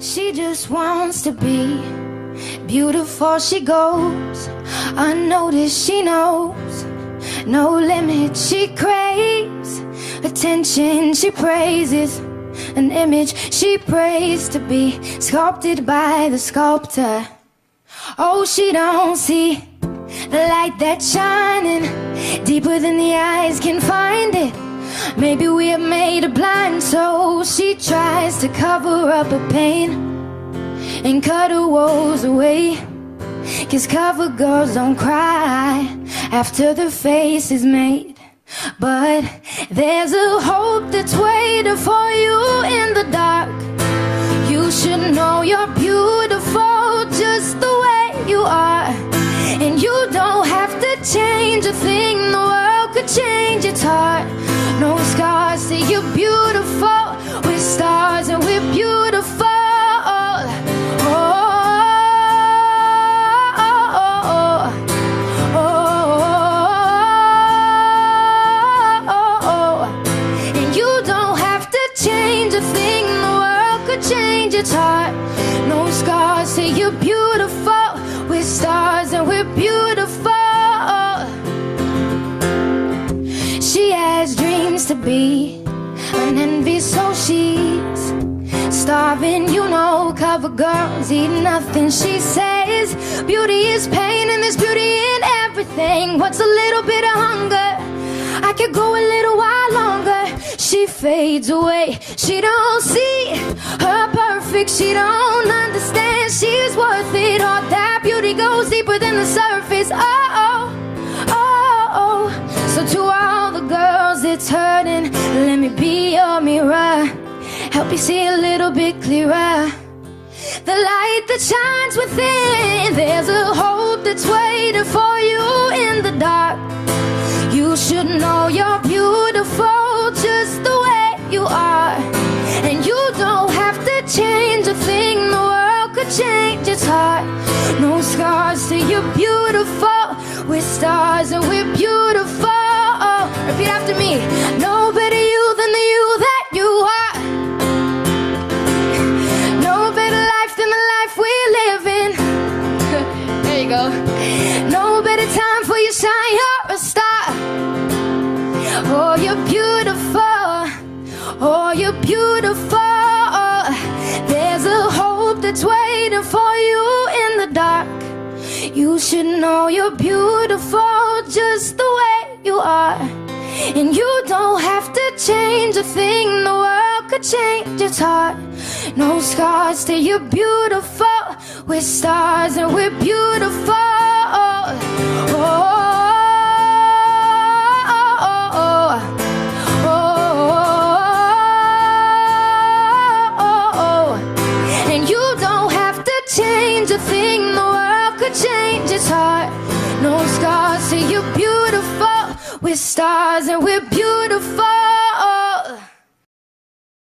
She just wants to be beautiful. She goes unnoticed. She knows no limit. She craves attention. She praises an image she prays to be sculpted by the sculptor. Oh, she don't see the light that's shining deeper than the eyes can find it. Maybe we have made her blind, so she tries to cover up her pain and cut her woes away. 'Cause cover girls don't cry after their face is made. But there's a hope that's waiting for you in the dark. You should know you're beautiful just the way you are. And you don't have to change a thing, the world could change its heart. No scars, say you're beautiful. We're stars and we're beautiful. Change its heart. No scars, say you're beautiful. We're stars and we're beautiful. She has dreams to be an envy, so she's starving. You know, cover girls eat nothing. She says beauty is pain and there's beauty in everything. What's a little bit of hunger? I could go a little while longer. She fades away. She don't see her perfect. She don't understand she's worth it. All that beauty goes deeper than the surface. Oh, oh, oh, oh. So to all the girls that's hurting, let me be your mirror. Help you see a little bit clearer. The light that shines within. There's a hope that's waiting for you in the dark. You should know you're beautiful just the way you are. And you don't have to change a thing, the world could change its heart. No scars, say you're beautiful. We're stars and we're beautiful. Repeat after me. No better you than the you that you are. No better life than the life we live in. There you go. No better time for you shine, you're a star. Oh, you're beautiful. Oh, you're beautiful. There's a hope that's waiting for you in the dark. You should know you're beautiful just the way you are. And you don't have to change a thing, the world could change its heart. No scars, say you're beautiful. We're stars and we're beautiful. Oh, change a thing, the world could change its heart. No scars, say you're beautiful. We're stars and we're beautiful.